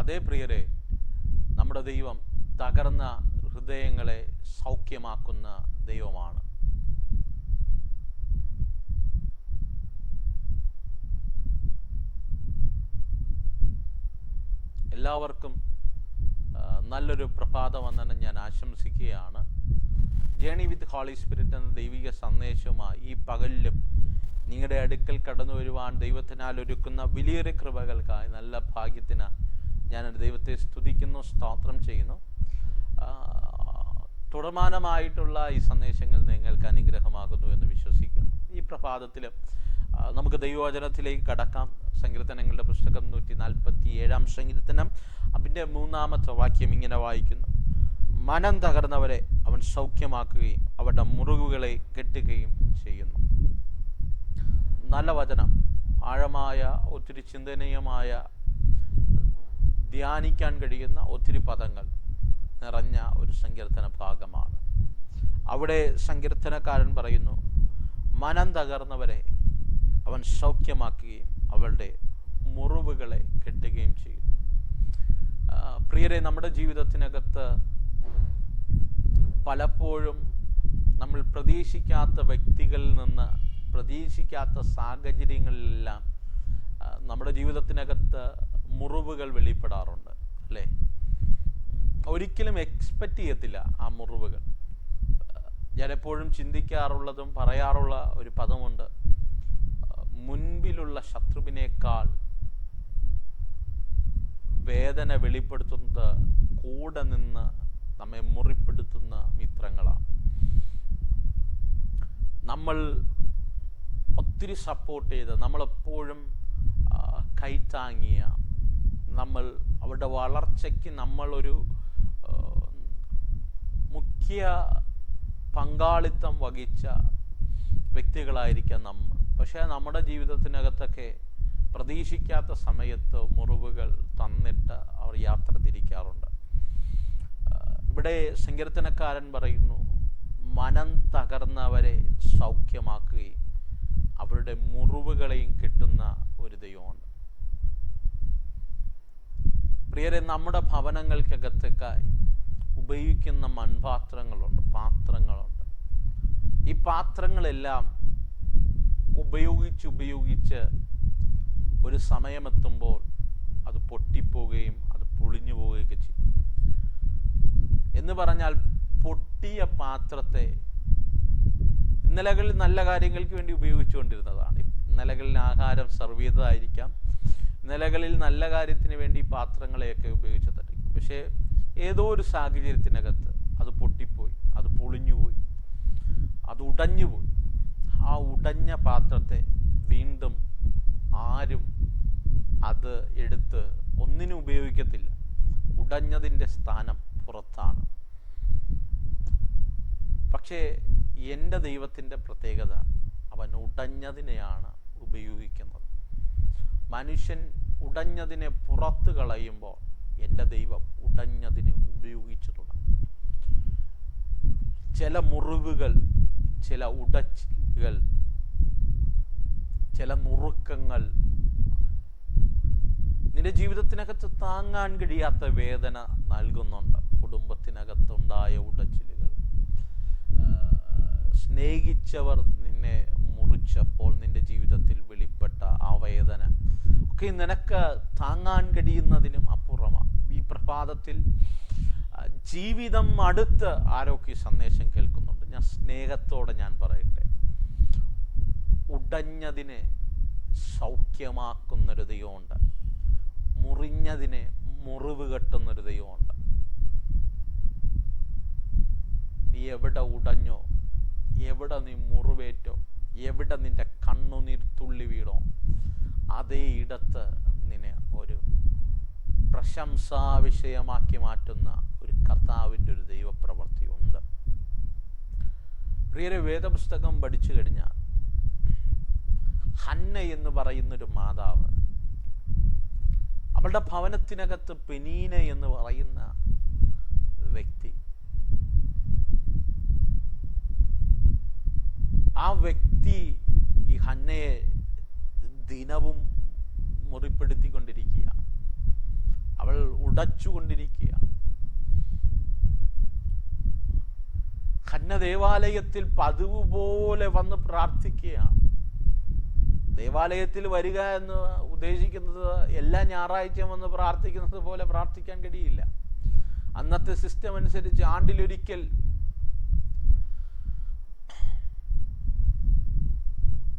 അതേ പ്രിയരെ, നമ്മുടെ ദൈവം തകർന്ന ഹൃദയങ്ങളെ സൗഖ്യമാക്കുന്ന ദൈവമാണ്. എല്ലാവർക്കും നല്ലൊരു പ്രഭാതമെന്ന് ഞാൻ ആശംസിക്കുകയാണ്. ജേണി വിത്ത് ഹോളി സ്പിരിറ്റ് എന്ന ദൈവിക സന്ദേശവുമായി ഈ പകലിലും നിങ്ങളുടെ അടുക്കൽ കടന്നു വരുവാൻ ദൈവത്തിനാൽ ഒരുക്കുന്ന വലിയൊരു കൃപകൾക്കായി, നല്ല ഭാഗ്യത്തിന് ഞാൻ ദൈവത്തെ സ്തുതിക്കുന്നു, സ്തോത്രം ചെയ്യുന്നു. തുടർമാനമായിട്ടുള്ള ഈ സന്ദേശങ്ങൾ നിങ്ങൾക്ക് അനുഗ്രഹമാകുന്നു എന്ന് വിശ്വസിക്കുന്നു. ഈ പ്രഭാതത്തിൽ നമുക്ക് ദൈവവചനത്തിലേക്ക് കടക്കാം. സങ്കീർത്തനങ്ങളുടെ പുസ്തകം 147 സങ്കീർത്തനം അതിൻ്റെ 3-ാമത്തെ വാക്യം ഇങ്ങനെ വായിക്കുന്നു: മനം തകർന്നവരെ അവൻ സൗഖ്യമാക്കുകയും അവരുടെ മുറിവുകളെ കെട്ടുകയും ചെയ്യുന്നു. നല്ല വചനം, ആഴമായ, ഒത്തിരി ചിന്തനീയമായ, ധ്യാനിക്കാൻ കഴിയുന്ന ഒത്തിരി പദങ്ങൾ നിറഞ്ഞ ഒരു സങ്കീർത്തന ഭാഗമാണ്. അവിടെ സങ്കീർത്തനക്കാരൻ പറയുന്നു, മനം തകർന്നവരെ അവൻ സൗഖ്യമാക്കുകയും അവരുടെ മുറിവുകളെ കെട്ടുകയും ചെയ്യും. പ്രിയരെ, നമ്മുടെ ജീവിതത്തിനകത്ത് പലപ്പോഴും നമ്മൾ പ്രതീക്ഷിക്കാത്ത വ്യക്തികളിൽ നിന്ന്, പ്രതീക്ഷിക്കാത്ത സാഹചര്യങ്ങളിലെല്ലാം നമ്മുടെ ജീവിതത്തിനകത്ത് മുറിവുകൾ വെളിപ്പെടാറുണ്ട്, അല്ലേ? ഒരിക്കലും എക്സ്പെക്റ്റ് ചെയ്യത്തില്ല ആ മുറിവുകൾ. ഞാൻ എപ്പോഴും ചിന്തിക്കാറുള്ളതും പറയാറുള്ള ഒരു പദമുണ്ട്: മുൻപിലുള്ള ശത്രുവിനേക്കാൾ വേദന വെളിപ്പെടുത്തുന്നത് കൂടെ നിന്ന് നമ്മെ മുറിപ്പെടുത്തുന്ന മിത്രങ്ങളാണ്. നമ്മൾ ഒത്തിരി സപ്പോർട്ട് ചെയ്ത്, നമ്മളെപ്പോഴും കൈത്താങ്ങിയ, നമ്മൾ അവരുടെ വളർച്ചയ്ക്ക് നമ്മളൊരു മുഖ്യ പങ്കാളിത്തം വഹിച്ച വ്യക്തികളായിരിക്കാം നമ്മൾ. പക്ഷേ നമ്മുടെ ജീവിതത്തിനകത്തൊക്കെ പ്രതീക്ഷിക്കാത്ത സമയത്ത് മുറിവുകൾ തന്നിട്ട് അവർ യാത്ര തിരിക്കാറുണ്ട്. ഇവിടെ സങ്കീർത്തനക്കാരൻ പറയുന്നു, മനം തകർന്നവരെ സൗഖ്യമാക്കുകയും അവരുടെ മുറിവുകളെയും കിട്ടുന്ന ഒരു ദൈവമുണ്ട്. പ്രിയരെ, നമ്മുടെ ഭവനങ്ങൾക്കകത്തേക്കായി ഉപയോഗിക്കുന്ന മൺപാത്രങ്ങളുണ്ട്, പാത്രങ്ങളുണ്ട്. ഈ പാത്രങ്ങളെല്ലാം ഉപയോഗിച്ച് ഒരു സമയമെത്തുമ്പോൾ അത് പൊട്ടിപ്പോവുകയും അത് പൊളിഞ്ഞു പോവുകയൊക്കെ ചെയ്യും. എന്ന് പറഞ്ഞാൽ, പൊട്ടിയ പാത്രത്തെ ഇന്നലകളിൽ നല്ല കാര്യങ്ങൾക്ക് വേണ്ടി ഉപയോഗിച്ചുകൊണ്ടിരുന്നതാണ്. ഇന്നലകളിൽ ആഹാരം സെർവ് ചെയ്തതായിരിക്കാം, ഇന്നലകളിൽ നല്ല കാര്യത്തിന് വേണ്ടി പാത്രങ്ങളെയൊക്കെ ഉപയോഗിച്ചതായിരിക്കും. പക്ഷേ ഏതോ ഒരു സാഹചര്യത്തിനകത്ത് അത് പൊട്ടിപ്പോയി, അത് പൊളിഞ്ഞുപോയി, അത് ഉടഞ്ഞുപോയി. ആ ഉടഞ്ഞ പാത്രത്തെ വീണ്ടും ആരും അത് എടുത്ത് ഒന്നിനും ഉപയോഗിക്കത്തില്ല. ഉടഞ്ഞതിൻ്റെ സ്ഥാനം പുറത്താണ്. പക്ഷേ എൻ്റെ ദൈവത്തിൻ്റെ പ്രത്യേകത, അവൻ ഉടഞ്ഞതിനെയാണ് ഉപയോഗിക്കുന്നത്. മനുഷ്യൻ ഉടഞ്ഞതിനെ പുറത്ത് കളയുമ്പോൾ എൻ്റെ ദൈവം ഉടഞ്ഞതിനെ ഉപയോഗിച്ചു തുടങ്ങും. ചില മുറിവുകൾ, ചില ഉടച്ചിലുകൾ, ചില നുറുക്കങ്ങൾ, നിന്റെ ജീവിതത്തിനകത്ത് താങ്ങാൻ കഴിയാത്ത വേദന നൽകുന്നുണ്ട്. കുടുംബത്തിനകത്തുണ്ടായ ഉടച്ചിലുകൾ, സ്നേഹിച്ചവർ നിന്നെ മുറിച്ചപ്പോൾ നിന്റെ ജീവിതത്തിൽ വെളിപ്പെട്ട ആ വേദന ഒക്കെ നിനക്ക് താങ്ങാൻ കഴിയുന്നതിനും അപ്പുറമാണ്. ഈ പ്രഭാതത്തിൽ ജീവിതം അടുത്ത് ആരൊക്കെ ഈ സന്ദേശം കേൾക്കുന്നുണ്ട്, ഞാൻ സ്നേഹത്തോടെ ഞാൻ പറയട്ടെ, ഉടഞ്ഞതിനെ സൗഖ്യമാക്കുന്നൊരു ദൈവമുണ്ട്. മുറിഞ്ഞതിനെ മുറിവ് കെട്ടുന്നൊരു ദൈവമുണ്ട്. നീ എവിടെ ഉടഞ്ഞോ, എവിടെ നീ മുറിവേറ്റോ, എവിടെ നിന്റെ കണ്ണുനീർ തുള്ളി വീണോ, അതേ ഇടത്ത് നിന്നെ ഒരു പ്രശംസാ വിഷയമാക്കി മാറ്റുന്ന ഒരു കർത്താവിൻ്റെ ഒരു ദൈവപ്രവൃത്തിയുണ്ട്. പ്രിയരെ, വേദപുസ്തകം പഠിച്ചു കഴിഞ്ഞാൽ ഹന്ന എന്ന് പറയുന്നൊരു മാതാവ്, അവളുടെ ഭവനത്തിനകത്ത് പെനീന എന്ന് പറയുന്ന വ്യക്തി, ആ വ്യക്തി ഈ ഹന്നയെ ദിനവും മുറിപ്പെടുത്തിക്കൊണ്ടിരിക്കുക. അവൾ ഉടച്ചുകൊണ്ടിരിക്കുക. ഹന്ന ദേവാലയത്തിൽ പതിവ് പോലെ വന്ന് പ്രാർത്ഥിക്കുകയാണ്. ദേവാലയത്തിൽ വരിക എന്ന് ഉദ്ദേശിക്കുന്നത് എല്ലാ ഞായറാഴ്ചയും വന്ന് പ്രാർത്ഥിക്കുന്നത് പോലെ പ്രാർത്ഥിക്കാൻ കഴിയില്ല. അന്നത്തെ സിസ്റ്റം അനുസരിച്ച് ആണ്ടിലൊരിക്കൽ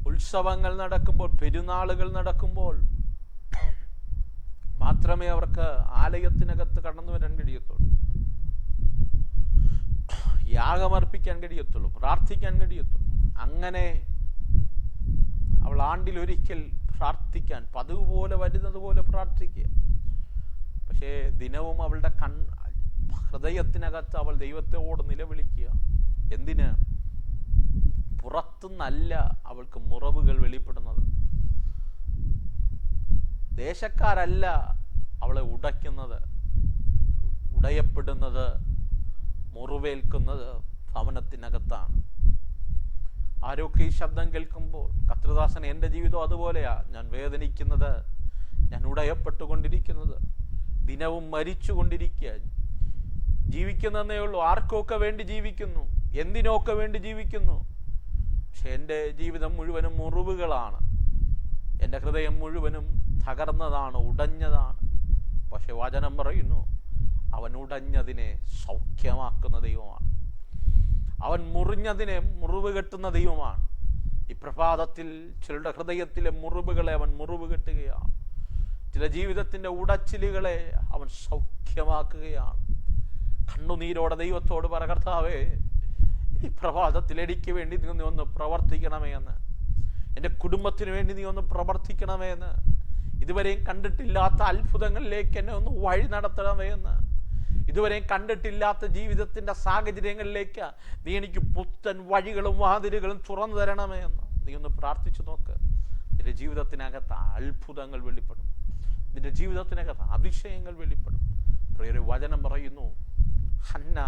ഉത്സവങ്ങൾ നടക്കുമ്പോൾ, പെരുന്നാളുകൾ നടക്കുമ്പോൾ മാത്രമേ അവർക്ക് ആലയത്തിനകത്ത് കടന്നു വരാൻ കഴിയത്തുള്ളൂ, യാഗമർപ്പിക്കാൻ കഴിയത്തുള്ളൂ, പ്രാർത്ഥിക്കാൻ കഴിയത്തുള്ളൂ. അങ്ങനെ അവൾ ആണ്ടിലൊരിക്കൽ പ്രാർത്ഥിക്കാൻ പതിവ് പോലെ വരുന്നത് പോലെ പ്രാർത്ഥിക്കുക. പക്ഷേ ദിനവും അവളുടെ ഹൃദയത്തിനകത്ത് അവൾ ദൈവത്തോട് നിലവിളിക്കുക. എന്തിന്? പുറത്തുനിന്നല്ല അവൾക്ക് മുറിവുകൾ വെളിപ്പെടുന്നത്. ദേശക്കാരല്ല അവളെ ഉടയ്ക്കുന്നത്. ഉടയപ്പെടുന്നത്, മുറിവേൽക്കുന്നത് ഭവനത്തിനകത്താണ്. ആരൊക്കെ ഈ ശബ്ദം കേൾക്കുമ്പോൾ, കർത്തൃദാസൻ എൻ്റെ ജീവിതം അതുപോലെയാ, ഞാൻ വേദനിക്കുന്നത്, ഞാൻ ഉടയപ്പെട്ടുകൊണ്ടിരിക്കുന്നത്, ദിനവും മരിച്ചുകൊണ്ടിരിക്കുക, ജീവിക്കുന്നതേ ഉള്ളൂ, ആർക്കൊക്കെ വേണ്ടി ജീവിക്കുന്നു, എന്തിനൊക്കെ വേണ്ടി ജീവിക്കുന്നു. പക്ഷെ എൻ്റെ ജീവിതം മുഴുവനും മുറിവുകളാണ്, എൻ്റെ ഹൃദയം മുഴുവനും തകർന്നതാണ്, ഉടഞ്ഞതാണ്. പക്ഷെ വചനം പറയുന്നു, അവൻ ഉടഞ്ഞതിനെ സൗഖ്യമാക്കുന്ന ദൈവമാണ്. അവൻ മുറിഞ്ഞതിനെ മുറിവ് കെട്ടുന്ന ദൈവമാണ്. ഈ പ്രഭാതത്തിൽ ചിലരുടെ ഹൃദയത്തിലെ മുറിവുകളെ അവൻ മുറിവ് കെട്ടുകയാണ്. ചില ജീവിതത്തിൻ്റെ ഉടച്ചിലുകളെ അവൻ സൗഖ്യമാക്കുകയാണ്. കണ്ണുനീരോടെ ദൈവത്തോട് പറ, കർത്താവേ, ഈ പ്രഭാതത്തിൽ എനിക്ക് വേണ്ടി നീ ഒന്ന് പ്രവർത്തിക്കണമേ എന്ന്, എൻ്റെ കുടുംബത്തിന് വേണ്ടി നീ ഒന്ന് പ്രവർത്തിക്കണമേ എന്ന്, ഇതുവരെയും കണ്ടിട്ടില്ലാത്ത അത്ഭുതങ്ങളിലേക്ക് എന്നെ ഒന്ന് വഴി നടത്തണമേ എന്ന്, ഇതുവരെയും കണ്ടിട്ടില്ലാത്ത ജീവിതത്തിൻ്റെ സാഹചര്യങ്ങളിലേക്ക് നീ എനിക്ക് പുത്തൻ വഴികളും വാതിലുകളും തുറന്നു തരണമേ എന്ന് നീ ഒന്ന് പ്രാർത്ഥിച്ചു നോക്ക്. നിന്റെ ജീവിതത്തിനകത്ത് അത്ഭുതങ്ങൾ വെളിപ്പെടും, നിന്റെ ജീവിതത്തിനകത്ത് അതിശയങ്ങൾ വെളിപ്പെടും. പ്രിയരെ, വചനം പറയുന്നു, ഹന്ന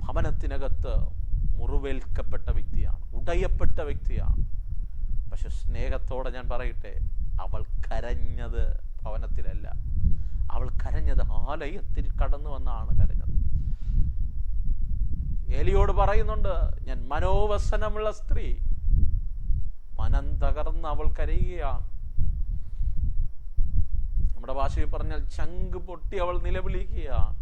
ഭവനത്തിനകത്ത് മുറിവേൽക്കപ്പെട്ട വ്യക്തിയാണ്, ഉടയപ്പെട്ട വ്യക്തിയാണ്. പക്ഷെ സ്നേഹത്തോടെ ഞാൻ പറയട്ടെ, അവൾ കരഞ്ഞത് ഭവനത്തിലല്ല, അവൾ കരഞ്ഞത് ആലയത്തിൽ കടന്നു വന്നാണ് കരഞ്ഞത്. ഏലിയോട് പറയുന്നുണ്ട്, ഞാൻ മനോവസനമുള്ള സ്ത്രീ, മനം തകർന്ന് അവൾ കരയുകയാണ്. നമ്മുടെ ഭാഷയിൽ പറഞ്ഞാൽ ചങ്ക് പൊട്ടി അവൾ നിലവിളിക്കുകയാണ്.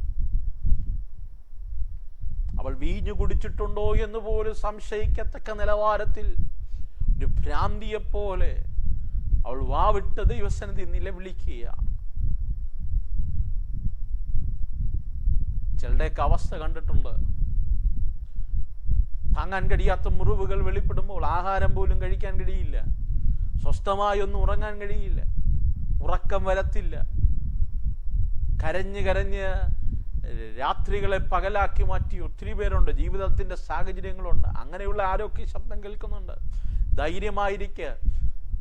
അവൾ വീഞ്ഞു കുടിച്ചിട്ടുണ്ടോ എന്ന് പോലും സംശയിക്കത്തക്ക നിലവാരത്തിൽ ഒരു ഭ്രാന്തിയെപ്പോലെ അവൾ വാവിട്ട് ദൈവസന്നിധി നിലവിളിക്കുകയാണ്. ചിലരുടെയൊക്കെ അവസ്ഥ കണ്ടിട്ടുണ്ട്. താങ്ങാൻ കഴിയാത്ത മുറിവുകൾ വെളിപ്പെടുമ്പോൾ ആഹാരം പോലും കഴിക്കാൻ കഴിയില്ല, സ്വസ്ഥമായി ഒന്നും ഉറങ്ങാൻ കഴിയില്ല, ഉറക്കം വരത്തില്ല, കരഞ്ഞ് കരഞ്ഞ് രാത്രികളെ പകലാക്കി മാറ്റി ഒത്തിരി പേരുണ്ട്. ജീവിതത്തിൻ്റെ സാഹചര്യങ്ങളുണ്ട്. അങ്ങനെയുള്ള ആരൊക്കെ ശബ്ദം കേൾക്കുന്നുണ്ട്. ധൈര്യമായിരിക്കെ,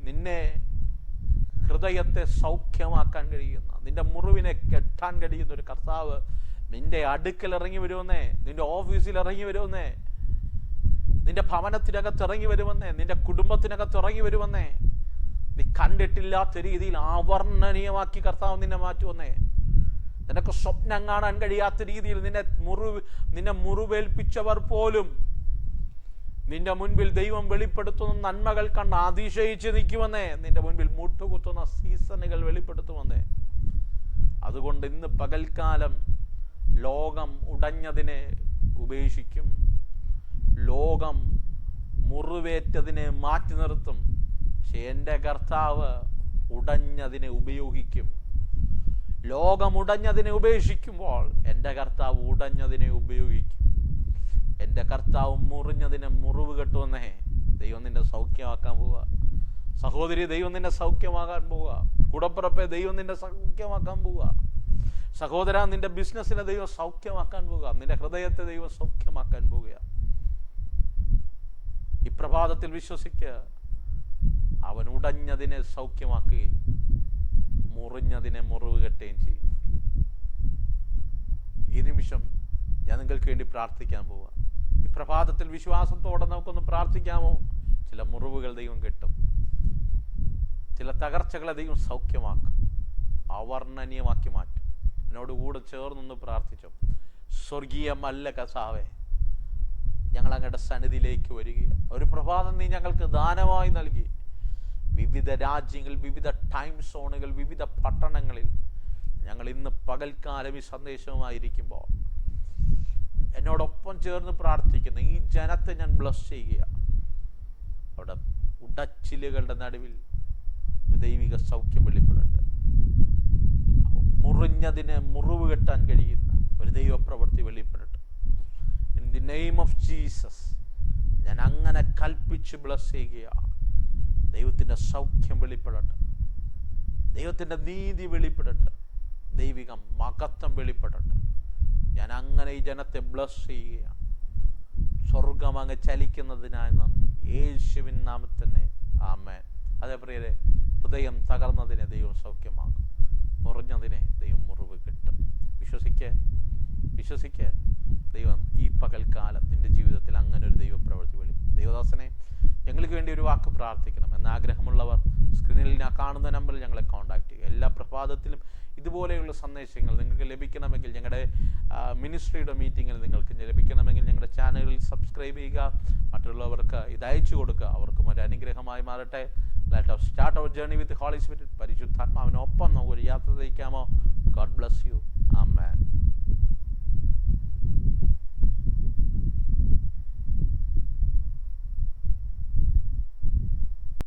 നിന്നെ ഹൃദയത്തെ സൗഖ്യമാക്കാൻ കഴിയുന്ന, നിന്റെ മുറിവിനെ കെട്ടാൻ കഴിയുന്ന ഒരു കർത്താവ് നിന്റെ അടുക്കൽ ഇറങ്ങി വരുമെന്നേ, നിന്റെ ഓഫീസിൽ ഇറങ്ങി വരുമെന്നേ, നിന്റെ ഭവനത്തിനകത്ത് ഇറങ്ങി വരുമെന്നേ, നിന്റെ കുടുംബത്തിനകത്ത് ഇറങ്ങി വരുമെന്നേ. നീ കണ്ടിട്ടില്ലാത്ത രീതിയിൽ അവർണ്ണനീയമാക്കി കർത്താവ് നിന്നെ മാറ്റുമെന്നേ. നിനക്ക് സ്വപ്നം കാണാൻ കഴിയാത്ത രീതിയിൽ നിന്നെ മുറിവേൽപ്പിച്ചവർ പോലും നിന്റെ മുൻപിൽ ദൈവം വെളിപ്പെടുത്തുന്ന നന്മകൾ കണ്ട് അതിശയിച്ച് നിൽക്കുമെന്നേ. നിന്റെ മുൻപിൽ മുട്ടുകുത്തുന്ന സീസണുകൾ വെളിപ്പെടുത്തുമെന്നേ. അതുകൊണ്ട് ഇന്ന് പകൽക്കാലം ലോകം ഉടഞ്ഞതിനെ ഉപേക്ഷിക്കും, ലോകം മുറിവേറ്റതിനെ മാറ്റി നിർത്തും. പക്ഷെ എൻ്റെ കർത്താവ് ഉടഞ്ഞതിനെ ഉപയോഗിക്കും. ലോകം ഉടഞ്ഞതിനെ ഉപേക്ഷിക്കുമ്പോൾ എൻ്റെ കർത്താവ് ഉടഞ്ഞതിനെ ഉപയോഗിക്കും. എൻ്റെ കർത്താവ് മുറിഞ്ഞതിനെ മുറിവ് കെട്ടുവന്നേ. ദൈവം നിന്നെ സൗഖ്യമാക്കാൻ പോവുക. സഹോദരി, ദൈവം നിന്നെ സൗഖ്യമാക്കാൻ പോവുക. കൂടപ്പിറപ്പെ, ദൈവം നിന്നെ സൗഖ്യമാക്കാൻ പോവുക. സഹോദര, നിന്റെ ബിസിനസ്സിനെ ദൈവം സൗഖ്യമാക്കാൻ പോവുക. നിന്റെ ഹൃദയത്തെ ദൈവം സൗഖ്യമാക്കാൻ പോവുക. ഈ പ്രഭാതത്തിൽ വിശ്വസിക്കുക, അവൻ ഉടഞ്ഞതിനെ സൗഖ്യമാക്കുകയും മുറിഞ്ഞതിനെ മുറിവ് കെട്ടുകയും ചെയ്യും. ഈ നിമിഷം ഞാൻ നിങ്ങൾക്ക് വേണ്ടി പ്രാർത്ഥിക്കാൻ പോവുക. ഈ പ്രഭാതത്തിൽ വിശ്വാസത്തോടെ നമുക്കൊന്ന് പ്രാർത്ഥിക്കാമോ? ചില മുറിവുകൾ ദൈവം കെട്ടും, ചില തകർച്ചകളെ ദൈവം സൗഖ്യമാക്കും, അവർണ്ണനീയമാക്കി മാറ്റും. എന്നോട് കൂടെ ചേർന്നൊന്ന് പ്രാർത്ഥിച്ചു. സ്വർഗീയ മല്ല കസാവേ, ഞങ്ങൾ അങ്ങയുടെ സന്നിധിയിലേക്ക് വരികയാണ്. ഒരു പ്രഭാതം നീ ഞങ്ങൾക്ക് ദാനമായി നൽകി. വിവിധ രാജ്യങ്ങൾ, വിവിധ ടൈം സോണുകൾ, വിവിധ പട്ടണങ്ങളിൽ ഞങ്ങൾ ഇന്ന് പകൽക്കാലം ഈ സന്ദേശവുമായിരിക്കുമ്പോൾ എന്നോടൊപ്പം ചേർന്ന് പ്രാർത്ഥിക്കുന്ന ഈ ജനത്തെ ഞാൻ ബ്ലസ് ചെയ്യുകയാണ്. അവിടെ ഉടച്ചിലുകളുടെ നടുവിൽ ഒരു ദൈവിക സൗഖ്യം വെളിപ്പെടട്ടെ. മുറിഞ്ഞതിന് മുറിവ് കെട്ടാൻ കഴിയുന്ന ഒരു ദൈവപ്രവൃത്തി വെളിപ്പെടട്ടെ. In the name of Jesus ഞാൻ അങ്ങനെ കൽപ്പിച്ച് ബ്ലസ് ചെയ്യുകയാണ്. ദൈവത്തിൻ്റെ സൗഖ്യം വെളിപ്പെടട്ടെ, ദൈവത്തിൻ്റെ നീതി വെളിപ്പെടട്ടെ, ദൈവിക മഹത്വം വെളിപ്പെടട്ടെ. ഞാൻ അങ്ങനെ ഈ ജനത്തെ ബ്ലസ് ചെയ്യുകയാണ്. സ്വർഗം അങ്ങ് ചലിക്കുന്നതിനായി നന്ദി, യേശുവിൻ നാമത്തിൽ തന്നെ ആമേൻ. അതേ പ്രിയരെ, ഹൃദയം തകർന്നതിനെ ദൈവം സൗഖ്യമാകും, മുറിഞ്ഞതിനെ ദൈവം മുറിവ് കിട്ടും. വിശ്വസിക്ക്. ദൈവം ഈ പകൽക്കാലം നിന്റെ ജീവിതത്തിൽ അങ്ങനെ ഒരു ദൈവപ്രവൃത്തി വെളി. ദൈവദാസനെ, ഞങ്ങൾക്ക് വേണ്ടി ഒരു വാക്ക് പ്രാർത്ഥിക്കണം എന്നാഗ്രഹമുള്ളവർ സ്ക്രീനിൽ ഞാൻ കാണുന്ന നമ്പറിൽ ഞങ്ങളെ കോൺടാക്ട് ചെയ്യുക. എല്ലാ പ്രഭാതത്തിലും ഇതുപോലെയുള്ള സന്ദേശങ്ങൾ നിങ്ങൾക്ക് ലഭിക്കണമെങ്കിൽ, ഞങ്ങളുടെ മിനിസ്ട്രിയുടെ മീറ്റിങ്ങിൽ നിങ്ങൾക്ക് ലഭിക്കണമെങ്കിൽ ഞങ്ങളുടെ ചാനലിൽ സബ്സ്ക്രൈബ് ചെയ്യുക, മറ്റുള്ളവർക്ക് ഇത് അയച്ചു കൊടുക്കുക. അവർക്കും ഒരു അനുഗ്രഹമായി മാറട്ടെ. Let us start our journey with the Holy Spirit. പരിശുദ്ധാത്മാവിനൊപ്പം നമുക്ക് ഒരു യാത്ര നയിക്കാമോ? God bless you. Amen.